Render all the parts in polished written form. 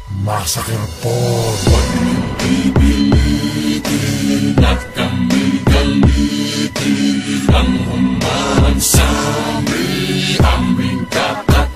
Massacre Report. Huwag niyong pipilitin at kami galitin. Ang humahan sa aming kakatayin.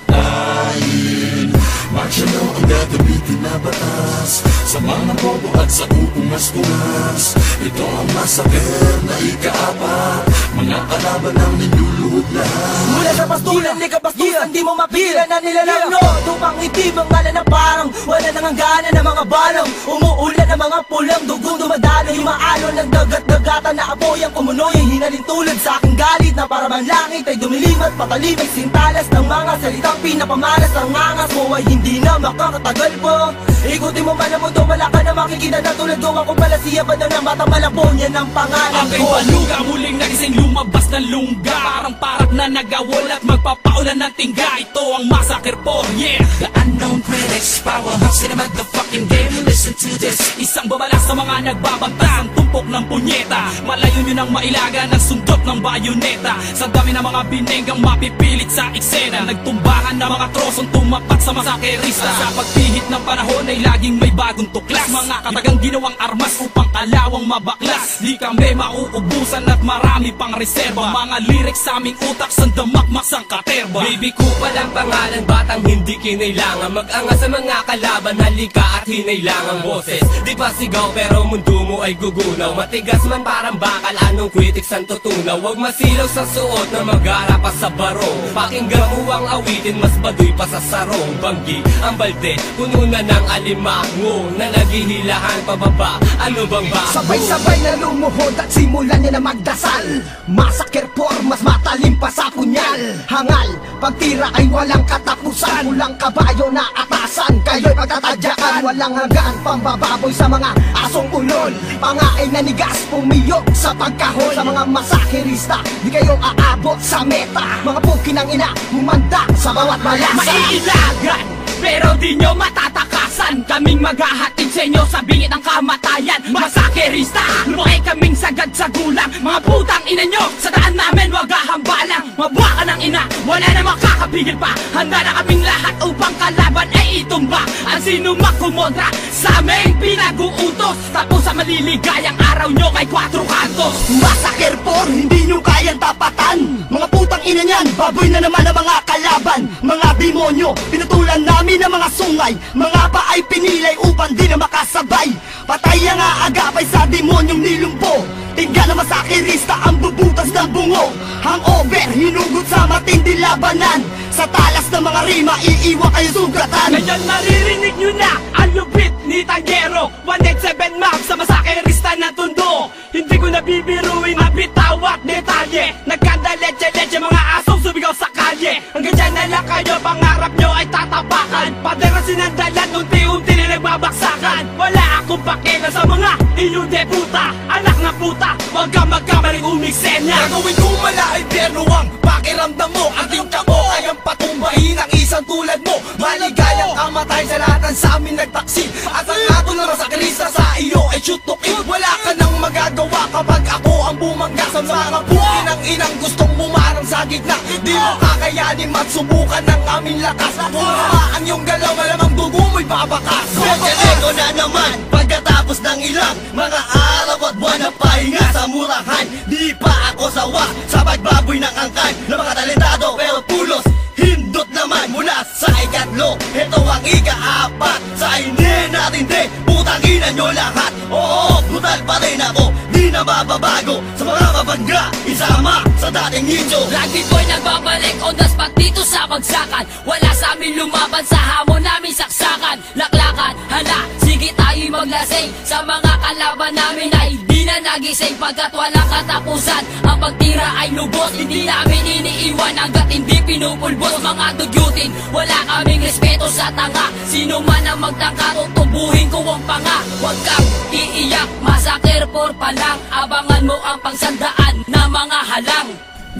Martial law ang gagamitin na batas sa mga bobo at sa uungas-ungas. Ito ang massacre na ika-apat, mga kalaban ang niluluhod lahat. Mula sa pastulan, di ka bastusan, di mo mapila na nilalang no. Tupang itim ang ngala na parang wala nang hangganan ng mga balong. Umuulan ng mga pulang dugong dumadalo. Yung maalon ng dagat-dagatan na apoy ang kumunoy. Ang hinaling tulad sa aking galit na para bang langit ay dumilim at patalim. Ay sintalas ng mga salitang pinapamalas. Ang angas mo ay hindi na makakatagal po. Ikutin mo man ang mundo, wala ka na makikita na tulad ko. Ako pala siya ba daw ng batang malabon, yan ang pangalan ko. Aking baluga muling nagising lumabas ng lungga. Parang parak na nagawol at magpapaulan ng tingga. Ito ang Massacre Report, yeah. The unknown critics, powerhouse in the motherfucking game. Listen to this. Isang babala sa mga nagbabanta, ang tumpok ng punyeta. Malayo nyo nang mailaga ng sundot ng bayoneta. Sa dami ng mga binenggang mapipilit sa eksena, nagtumbahan na mga trosong tumapat sa masakerista. Sa pagpihit ng panahon ay laging may bagong tuklas. Mga katagang ginawang armas upang kalawang mabaklas. Di kami mauubusan at marami pang reserba. Mga lyrics sa aming utak, sandamakmak ang katerba. Baby ko palang pangalan, batang hindi kinailangan mag-angas sa mga kalaban, halika at hinailangan boses. Di pa sigaw pero mundo mo ay gugunaw. Matigas man parang bakal, anong critics ang tutunaw. Huwag masilaw sa suot na mag-ara pa sa barong. Pakinggan mo ang awitin, mas baduy pa sa sarong. Banggi ang balde, puno na ng alimango na naghihilahan pababa. Ano bang ba? Sabay-sabay na lumuhod at simulan niya na magdasal. Massacre Report, mas matalim pa sa punyal. Hangal, pagtira ay walang katapusan. Mulang kabayo na atasan, kayo'y pagtatadyakan. Walang hanggan, pambababoy sa mga asong ulol. Pangain na nigas, pumiyok sa pagkahol. Sa mga masakerista, di kayong aabot sa meta. Mga pukinang ina, humanda sa bawat malasa. Maiilagan, pero di nyo matatakasan. Kaming maghahatid sa inyo sa bingit ng kamatayan. Masakerista, lumaki kaming sagad sa gulang. Mga putang ina nyo, sa daan namin wag hahambalang. Mabwa ka ng ina, wala na makakapigil pa. Handa na kaming lahat upang kalaban ay itumba. Ang sino makumontra sa aming pinag-uutos. Tapos sa maliligayang araw nyo kay 4 kantos. Massacre Report, hindi nyo kayang tapatan. Mga putang ina niyan, baboy na naman ang mga kalaban. Mga demonyo, pinutulan namin ang mga sungay. Mga pa ay pinilay upang di na makasabay. Patay ang aagapay sa demonyong nilumpo. Tingga na masakerista ang bubutas ng bungo. Hangover, hinugot sa matindi labanan. Sa talas ng mga rima, iiwan kayo sugatan. Ngayon naririnig nyo na ang lupit ni Tanggero. 187 map sa masakerista na tundo. Hindi ko nabibiruin ang bitaw at detalye. Nagkanda-leche-leche mga asong sumigaw sa kalye. Hanggang dyan na lang kayo, pangarap nyo ay tatapakan. Padera sinandalan, unti-unti na nagbabaksakan. Wala akong pakialam sa mga inyong deputa. Anak na puta, wag ka magkamaling umiksenya. Gagawin ko mala ay perno ang pakiramdam mo. Ang tingka mo ay ang patumbahin ng isang tulad mo. Maligayang kamatay sa lahat ng sa amin nagtaksil. At ang ato na masakerista sa iyo ay shoot to kill. Wala ka nang magagawa kapag ako ang bumangga sa mga bukin ng inang gustong bumarang sa gitna. Di mo kakayanin matsubukan ng aming lakas. Kung ang iyong galaw, malamang dugo mo'y babakas. Medyo na naman pagkatapos ng ilang mga araw at buwan na pahinga sa murahan. Di pa ako sawa sa pagbaboy ng angkan na mga talentado pero pulos hindot naman mula sa ikatlo. Ito ang ika-apat sa hindi natin di. Putangin na nyo lahat. Oo, brutal pa rin ako, di na mababago. Sa mga mabangga, isama sa dating ninyo. Lagi ko'y nagbabalik on the spot dito sa bagsakan. Wala sa amin lumaban sa hamon namin saksakan. Laklakan, hala, sige tayo'y maglasing. Sa mga kalaban namin ay di na nagising. Pagkat walang katapusan, ang pagtira ay lubos. Hindi namin iniiwan hanggat hindi pinupulbos. Mga dugyutin, wala kaming respeto sa tanga. Sino man ang magtangka, tutubuhin ko ang panga. Huwag kang iiyak, Massacre Report pa lang. Abangan mo ang pangsandaan na mga halang.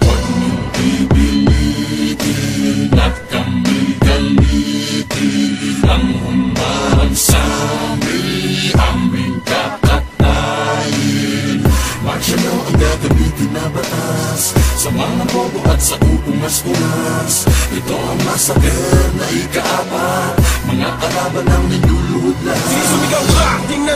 Huwag niyong pipilitin at kami galitin. Ang humahan sa aming kakatayin. Martial law ang gagamitin na batas sa mga bobo at sa uungas-ungas. Ito ang massacre na ika-apat, mga kalaban ang niluluhod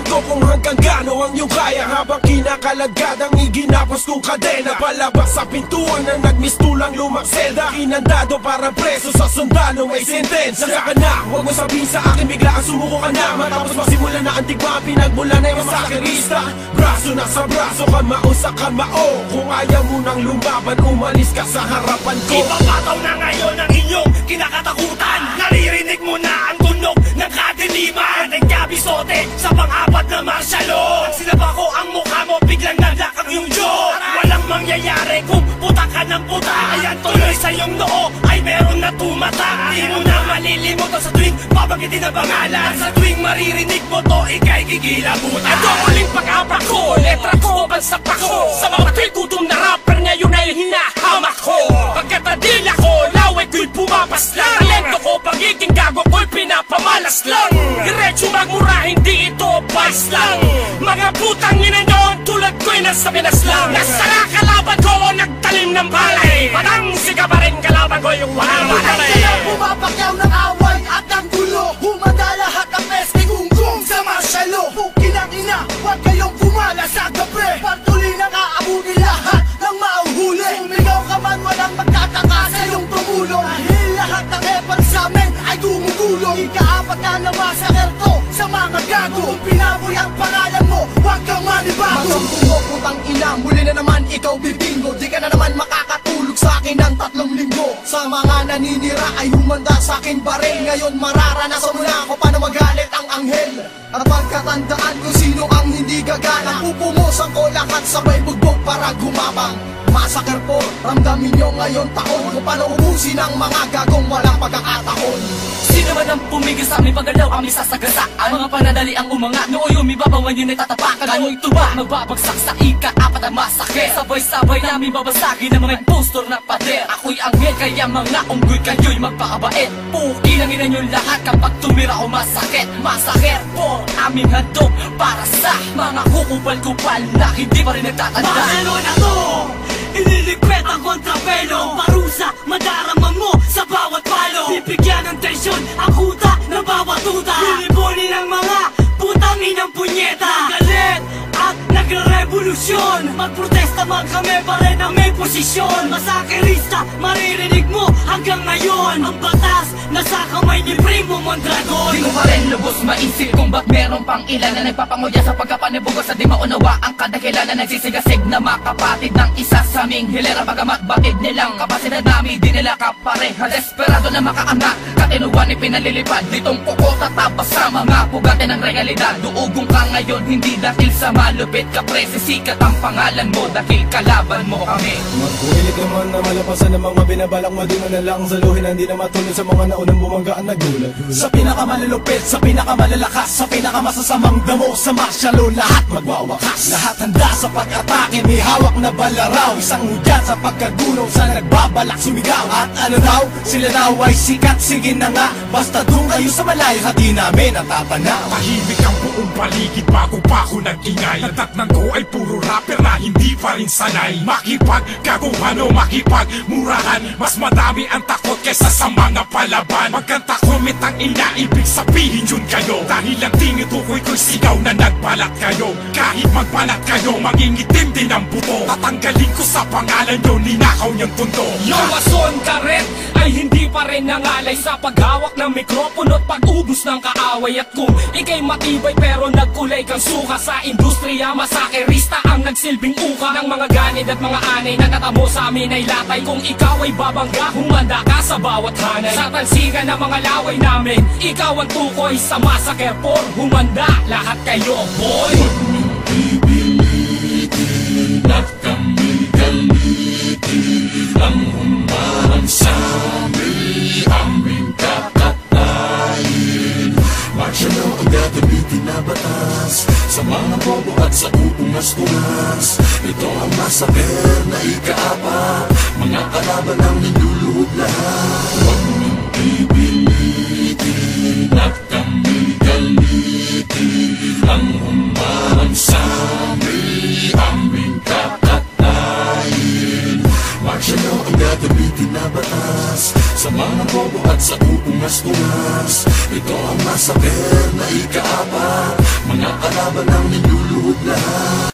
ko kung hanggang gaano ang iyong kaya, habang kinakalagad ang iginapos kong kadena. Palabas sa pintuan na nagmistulang lumang selda, kinandado para preso sa sundalo may sentensya. Saka ka na, huwag mo sabihin sa akin bigla ang sumuko ka na, matapos masimula na ang tigma, pinagmula na yung masakerista. Braso na sa braso, kamao sa kamao. Kung ayaw mo nang lumaban, umalis ka sa harapan ko. Ipapataw na ngayon ang inyong kinakatakutan. Naririnig mo na ang tunog ng kadiliman, ng kabisote sa pang-apat na martial law. Pag sinaba ko ang mukha mo, biglang nalakang yung jaw. Walang mangyayari kung puta ka ng puta. Ayan tuloy sa iyong noo ay meron na tumatak. Di mo na malilimutan sa tuwing babanggitin ang pangalan. Sa tuwing maririnig mo to, ika'y gigilabutan. Ito uling pag-abak ko, letra ko, bansa pa ko. Sa mga tuwing gutom na rapper ngayon ay hinahamak ko. Pagkatadila ko, laway ko'y pumapaslang. Talento ko, pagiging gago ko'y pinapamalas lang. Diretso magmura, hindi ito vice lang. Mga putang ina nyo, tulad ko'y nasa Pinas lang. Nasa kalaban ko, nagtalim ng balay. Patang siga pa rin kalaban ko yung walang balay. Pumapakyaw ng away at ng gulo, humanda lahat ang peste gunggong sa martial law. Bukin ang ina, huwag kayong pumala sa gabre. Patuloy na aabunin lahat ng mauhuli. Sumigaw ka man, walang magtataka sa iyong tumulong. Dahil lahat ng effort sa amin ay gumugulong. Ikaapat na namasaker to sa mga gago. Kung pinaboy ang pangalan mo, huwag kang manibago. Matungkong putang ina, muli na naman ikaw bibingo. Di ka na naman makakatulog sa akin ng 3 linggo. Sa mga naninira ay humanda sa akin baril. Ngayon mararanasan mo na ako paano magalit ang anghel. At pagkatandaan ko sino ang hindi gagana, pupumusan ko lahat sabay bugbog para gumabang. Massacre po, ramdamin nyo ngayon taon kung paano ubusin ang mga gagong walang pagkakataon. Sino man ang pumigil sa aming paggalaw, aming sasagasaan. Mga panadali ang umangat, nooy umibabawan yun ay tatapakan. Gano'y tuba, magbabagsak sa ika-4 ang masakit. Sabay-sabay namin babasagin ang mga impostor na pader. Ako'y anghel, kaya mga unggoy kayo'y magpakabait. Puki lang ina nyo lahat kapag tumira o masakit. Massacre po, aming handog para sa mga kukupal-kupal na hindi pa rin nagtatanda. Ano na to? Iniligpet ang kontrapelo. Parusa, madarama mo sa bawat palo. Bibigyan ng tensyon ang kuta ng bawat tuta. Lilibunin ang mga putang inang punyeta. Galit at nagre-revolusyon. Magprotesta man kami pa rin ang may posisyon. Masakerista, maririnig mo hanggang ngayon. Ang batas nasa kamay ni Primo Mondragon. Di ko pa rin lubos maisip kung ba't meron pang ilan na nagpapanguya sa pagkapanibugas sa di maunawa ang kadakilan na nagsisigasig na makapatid ng isa sa aming hilera. Bagamat batid nilang kapasidad namin di nila kapareha. Desperado na makaangat, katinuan ipinalilipad. Ditong kuko tatabas sa mga pugate ng realidad. Duugong ka ngayon, hindi dahil sa malupit ka pre. Sisikat ang pangalan mo dahil kalaban mo kami. Magpumilit naman na malapasan ng mga binabalak madino na lang saluhin. Hindi na matulad sa mga naunang bumangga ang nagulat. Sa pinakamalulupit, sa pinakamalalakas, sa pinakamasasamang damo, sa martial law lahat magwawakas. Lahat handa sa pag-atake, may hawak na balaraw. Isang hudyat sa pagkagunaw sa nagbabalak sumigaw. At ano daw, sila daw ay sikat. Sige na nga, basta doon kayo sa malayo, hati namin natatanaw. Tahimik ang buong paligid bago pa ako nag-ingay. Nadatnan ko ay puro rapper na hindi pa rin sanay. Makipagkaguhan o makipagmurahan, mas madami ang takot kesa sa mga palaban. Magkanta komit ang ina, ibig sabihin yun kayo. Dahil ang tinutukoy ko'y sigaw na nagbalat kayo. Kahit magbalat kayo, mangingitim din ang buto. Tatanggalin ko sa pangalan nyo, ninakaw niyang tundo. Yung wason ka rin ay hindi pa rin nangalay sa paghawak ng mikropono at pag-ubos ng kaaway. At kung ikay matibay pero nagkulay kang suka sa industriya, masakerista ang nagsilbing uka ng mga ganid at mga anay na natamo sa amin ay latay. Kung ikaw ay babangga, humanda ka sa bawat hanay. Sa tansigan ng mga laway namin, ikaw ang tukoy sa massacre por. Humanda lahat kayo, boy. Pipilitin at kami galitin ang humarang sa aming kakatayin. Martial law ang gagamitin na batas sa mga bobo at sa uungas-ungas. Ito ang massacre na ika-4, mga kalaban ang niluluhod lahat. Huwag mong pipilitin at kami galitin ang humarang sa aming kakatayin. Martial law ang gagamitin na batas sa mga bobo at sa uungas-ungas. Ito ang massacre na ika-4, mga kalaban ang niluluhod lahat.